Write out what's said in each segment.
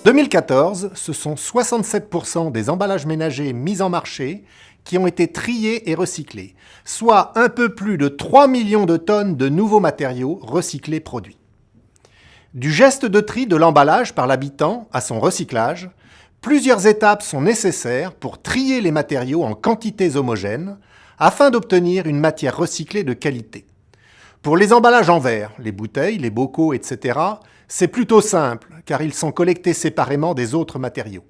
2014, ce sont 67% des emballages ménagers mis en marché qui ont été triés et recyclés, soit un peu plus de 3 millions de tonnes de nouveaux matériaux recyclés produits. Du geste de tri de l'emballage par l'habitant à son recyclage, plusieurs étapes sont nécessaires pour trier les matériaux en quantités homogènes afin d'obtenir une matière recyclée de qualité. Pour les emballages en verre, les bouteilles, les bocaux, etc., c'est plutôt simple car ils sont collectés séparément des autres matériaux.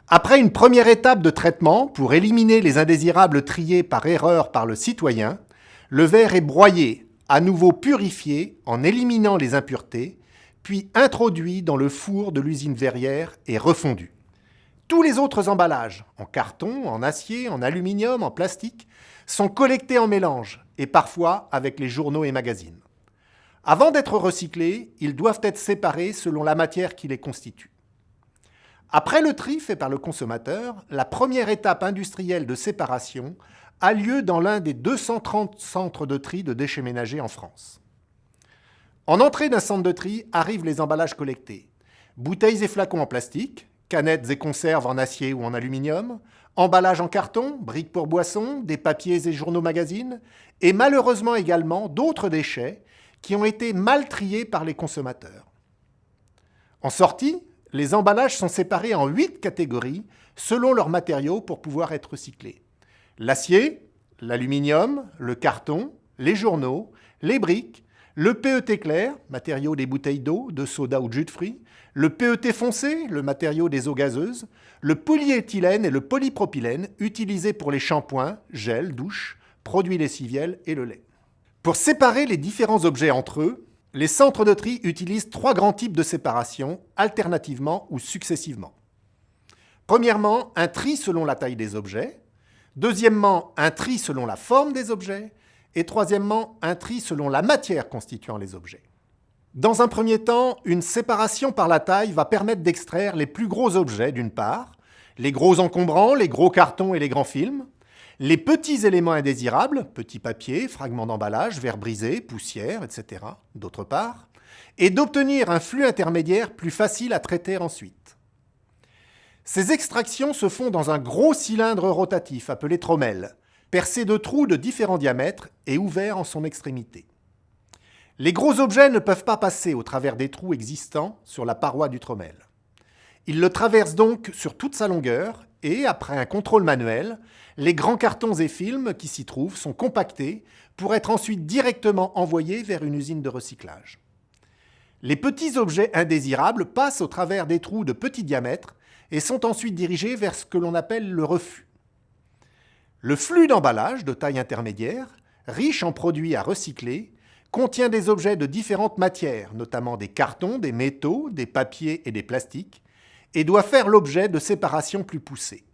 Après une première étape de traitement pour éliminer les indésirables triés par erreur par le citoyen, le verre est broyé, à nouveau purifié en éliminant les impuretés, puis introduit dans le four de l'usine verrière et refondu. Tous les autres emballages, en carton, en acier, en aluminium, en plastique, sont collectés en mélange et parfois avec les journaux et magazines. Avant d'être recyclés, ils doivent être séparés selon la matière qui les constitue. Après le tri fait par le consommateur, la première étape industrielle de séparation a lieu dans l'un des 230 centres de tri de déchets ménagers en France. En entrée d'un centre de tri arrivent les emballages collectés. Bouteilles et flacons en plastique, canettes et conserves en acier ou en aluminium, emballages en carton, briques pour boissons, des papiers et journaux magazines, et malheureusement également d'autres déchets qui ont été mal triés par les consommateurs. En sortie, les emballages sont séparés en 8 catégories selon leurs matériaux pour pouvoir être recyclés. L'acier, l'aluminium, le carton, les journaux, les briques, le PET clair, matériau des bouteilles d'eau, de soda ou de jus de fruits, le PET foncé, le matériau des eaux gazeuses, le polyéthylène et le polypropylène utilisés pour les shampoings, gels, douches, produits lessiviels et le lait. Pour séparer les différents objets entre eux, les centres de tri utilisent 3 grands types de séparation, alternativement ou successivement. Premièrement, un tri selon la taille des objets. Deuxièmement, un tri selon la forme des objets. Et troisièmement, un tri selon la matière constituant les objets. Dans un premier temps, une séparation par la taille va permettre d'extraire les plus gros objets d'une part, les gros encombrants, les gros cartons et les grands films, les petits éléments indésirables, petits papiers, fragments d'emballage, verres brisés, poussière, etc., d'autre part, et d'obtenir un flux intermédiaire plus facile à traiter ensuite. Ces extractions se font dans un gros cylindre rotatif appelé trommelle, percé de trous de différents diamètres et ouvert en son extrémité. Les gros objets ne peuvent pas passer au travers des trous existants sur la paroi du trommelle. Ils le traversent donc sur toute sa longueur et, après un contrôle manuel, les grands cartons et films qui s'y trouvent sont compactés pour être ensuite directement envoyés vers une usine de recyclage. Les petits objets indésirables passent au travers des trous de petit diamètre et sont ensuite dirigés vers ce que l'on appelle le refus. Le flux d'emballage de taille intermédiaire, riche en produits à recycler, contient des objets de différentes matières, notamment des cartons, des métaux, des papiers et des plastiques, et doit faire l'objet de séparations plus poussées.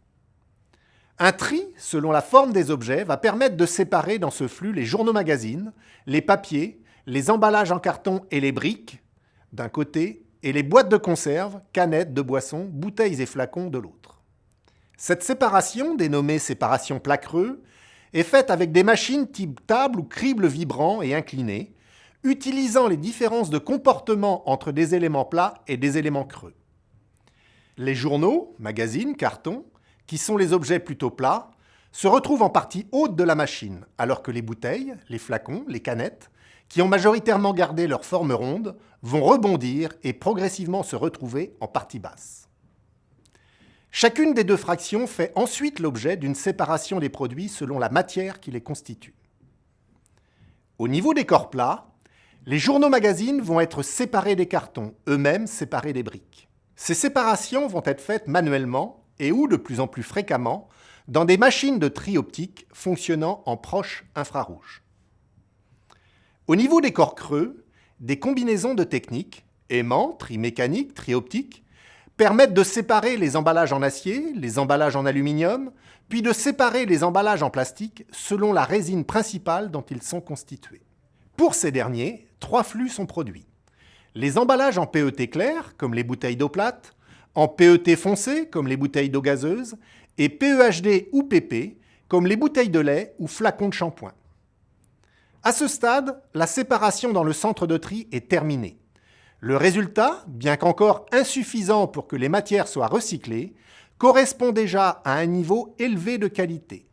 Un tri, selon la forme des objets, va permettre de séparer dans ce flux les journaux magazines, les papiers, les emballages en carton et les briques, d'un côté, et les boîtes de conserve, canettes de boissons, bouteilles et flacons de l'autre. Cette séparation, dénommée séparation plat-creux, est faite avec des machines type table ou crible vibrant et incliné, utilisant les différences de comportement entre des éléments plats et des éléments creux. Les journaux, magazines, cartons, qui sont les objets plutôt plats, se retrouvent en partie haute de la machine, alors que les bouteilles, les flacons, les canettes, qui ont majoritairement gardé leur forme ronde, vont rebondir et progressivement se retrouver en partie basse. Chacune des deux fractions fait ensuite l'objet d'une séparation des produits selon la matière qui les constitue. Au niveau des corps plats, les journaux magazines vont être séparés des cartons, eux-mêmes séparés des briques. Ces séparations vont être faites manuellement et ou de plus en plus fréquemment dans des machines de tri optique fonctionnant en proche infrarouge. Au niveau des corps creux, des combinaisons de techniques, aimants, tri mécanique, tri optique, permettent de séparer les emballages en acier, les emballages en aluminium, puis de séparer les emballages en plastique selon la résine principale dont ils sont constitués. Pour ces derniers, 3 flux sont produits. Les emballages en PET clair, comme les bouteilles d'eau plate, en PET foncé, comme les bouteilles d'eau gazeuse, et PEHD ou PP, comme les bouteilles de lait ou flacons de shampoing. À ce stade, la séparation dans le centre de tri est terminée. Le résultat, bien qu'encore insuffisant pour que les matières soient recyclées, correspond déjà à un niveau élevé de qualité.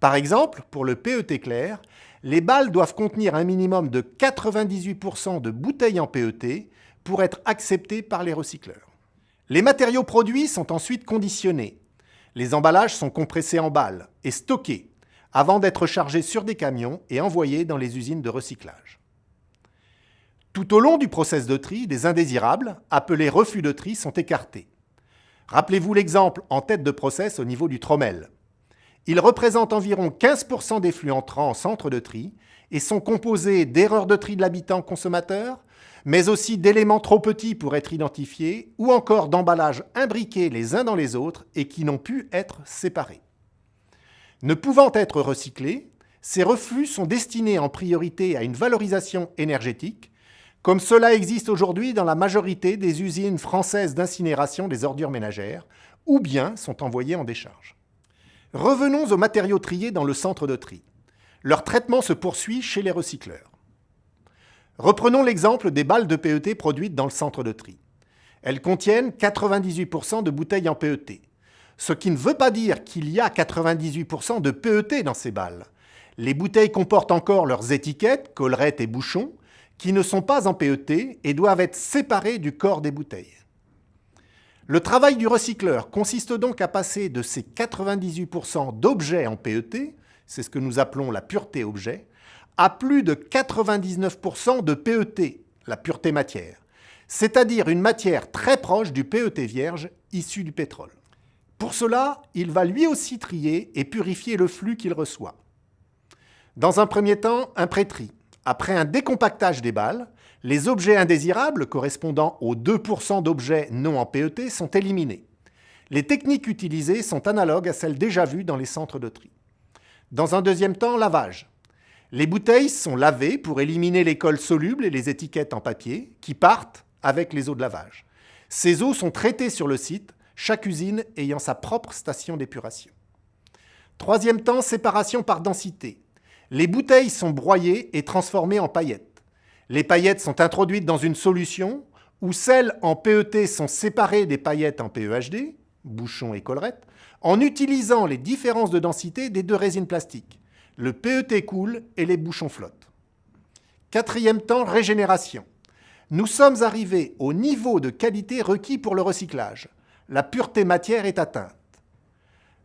Par exemple, pour le PET clair, les balles doivent contenir un minimum de 98% de bouteilles en PET pour être acceptées par les recycleurs. Les matériaux produits sont ensuite conditionnés. Les emballages sont compressés en balles et stockés avant d'être chargés sur des camions et envoyés dans les usines de recyclage. Tout au long du process de tri, des indésirables, appelés refus de tri, sont écartés. Rappelez-vous l'exemple en tête de process au niveau du trommel. Ils représentent environ 15% des flux entrants en centre de tri et sont composés d'erreurs de tri de l'habitant consommateur, mais aussi d'éléments trop petits pour être identifiés ou encore d'emballages imbriqués les uns dans les autres et qui n'ont pu être séparés. Ne pouvant être recyclés, ces reflux sont destinés en priorité à une valorisation énergétique, comme cela existe aujourd'hui dans la majorité des usines françaises d'incinération des ordures ménagères, ou bien sont envoyés en décharge. Revenons aux matériaux triés dans le centre de tri. Leur traitement se poursuit chez les recycleurs. Reprenons l'exemple des balles de PET produites dans le centre de tri. Elles contiennent 98% de bouteilles en PET, ce qui ne veut pas dire qu'il y a 98% de PET dans ces balles. Les bouteilles comportent encore leurs étiquettes, collerettes et bouchons, qui ne sont pas en PET et doivent être séparés du corps des bouteilles. Le travail du recycleur consiste donc à passer de ces 98% d'objets en PET, c'est ce que nous appelons la pureté objet, à plus de 99% de PET, la pureté matière, c'est-à-dire une matière très proche du PET vierge issu du pétrole. Pour cela, il va lui aussi trier et purifier le flux qu'il reçoit. Dans un premier temps, un pré-tri. Après un décompactage des balles, les objets indésirables correspondant aux 2% d'objets non en PET sont éliminés. Les techniques utilisées sont analogues à celles déjà vues dans les centres de tri. Dans un deuxième temps, lavage. Les bouteilles sont lavées pour éliminer les colles solubles et les étiquettes en papier qui partent avec les eaux de lavage. Ces eaux sont traitées sur le site, chaque usine ayant sa propre station d'épuration. Troisième temps, séparation par densité. Les bouteilles sont broyées et transformées en paillettes. Les paillettes sont introduites dans une solution où celles en PET sont séparées des paillettes en PEHD, bouchons et collerettes, en utilisant les différences de densité des deux résines plastiques. Le PET coule et les bouchons flottent. Quatrième temps, régénération. Nous sommes arrivés au niveau de qualité requis pour le recyclage. La pureté matière est atteinte.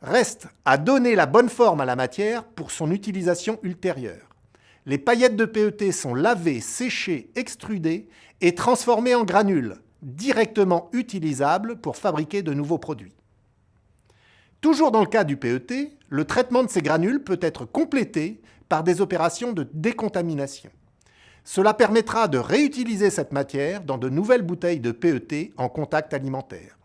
Reste à donner la bonne forme à la matière pour son utilisation ultérieure. Les paillettes de PET sont lavées, séchées, extrudées et transformées en granules, directement utilisables pour fabriquer de nouveaux produits. Toujours dans le cas du PET, le traitement de ces granules peut être complété par des opérations de décontamination. Cela permettra de réutiliser cette matière dans de nouvelles bouteilles de PET en contact alimentaire.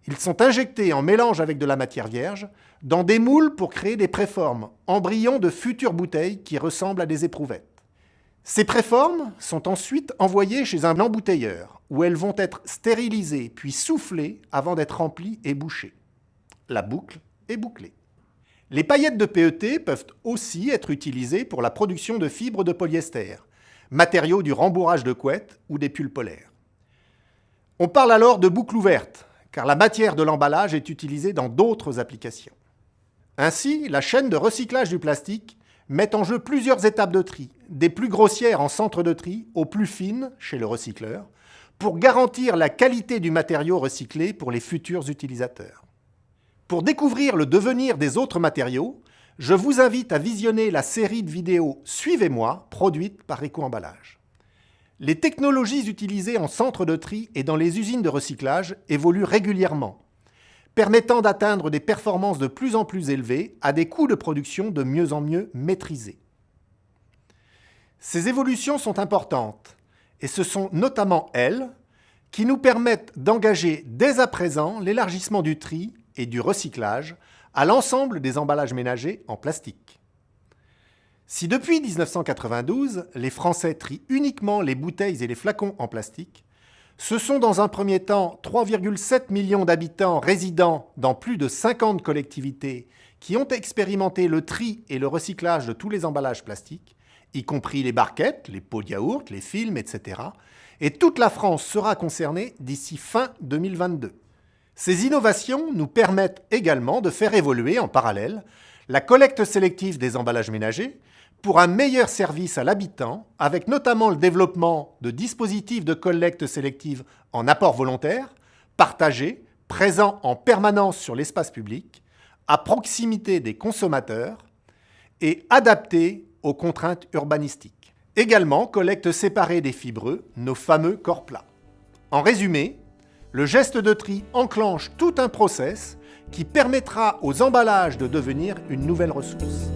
Ils sont injectés en mélange avec de la matière vierge dans des moules pour créer des préformes, embryons de futures bouteilles qui ressemblent à des éprouvettes. Ces préformes sont ensuite envoyées chez un embouteilleur où elles vont être stérilisées puis soufflées avant d'être remplies et bouchées. La boucle est bouclée. Les paillettes de PET peuvent aussi être utilisées pour la production de fibres de polyester, matériaux du rembourrage de couettes ou des pulls polaires. On parle alors de boucle ouverte, car la matière de l'emballage est utilisée dans d'autres applications. Ainsi, la chaîne de recyclage du plastique met en jeu plusieurs étapes de tri, des plus grossières en centre de tri aux plus fines chez le recycleur, pour garantir la qualité du matériau recyclé pour les futurs utilisateurs. Pour découvrir le devenir des autres matériaux, je vous invite à visionner la série de vidéos « Suivez-moi » produite par Eco-Emballage. Les technologies utilisées en centre de tri et dans les usines de recyclage évoluent régulièrement, permettant d'atteindre des performances de plus en plus élevées à des coûts de production de mieux en mieux maîtrisés. Ces évolutions sont importantes et ce sont notamment elles qui nous permettent d'engager dès à présent l'élargissement du tri et du recyclage à l'ensemble des emballages ménagers en plastique. Si depuis 1992, les Français trient uniquement les bouteilles et les flacons en plastique, Ce sont dans un premier temps 3,7 millions d'habitants résidant dans plus de 50 collectivités qui ont expérimenté le tri et le recyclage de tous les emballages plastiques, y compris les barquettes, les pots de yaourt, les films, etc. Et toute la France sera concernée d'ici fin 2022. Ces innovations nous permettent également de faire évoluer en parallèle la collecte sélective des emballages ménagers pour un meilleur service à l'habitant, avec notamment le développement de dispositifs de collecte sélective en apport volontaire, partagés, présents en permanence sur l'espace public, à proximité des consommateurs et adaptés aux contraintes urbanistiques. Également, collecte séparée des fibreux, nos fameux corps plats. En résumé, le geste de tri enclenche tout un process qui permettra aux emballages de devenir une nouvelle ressource.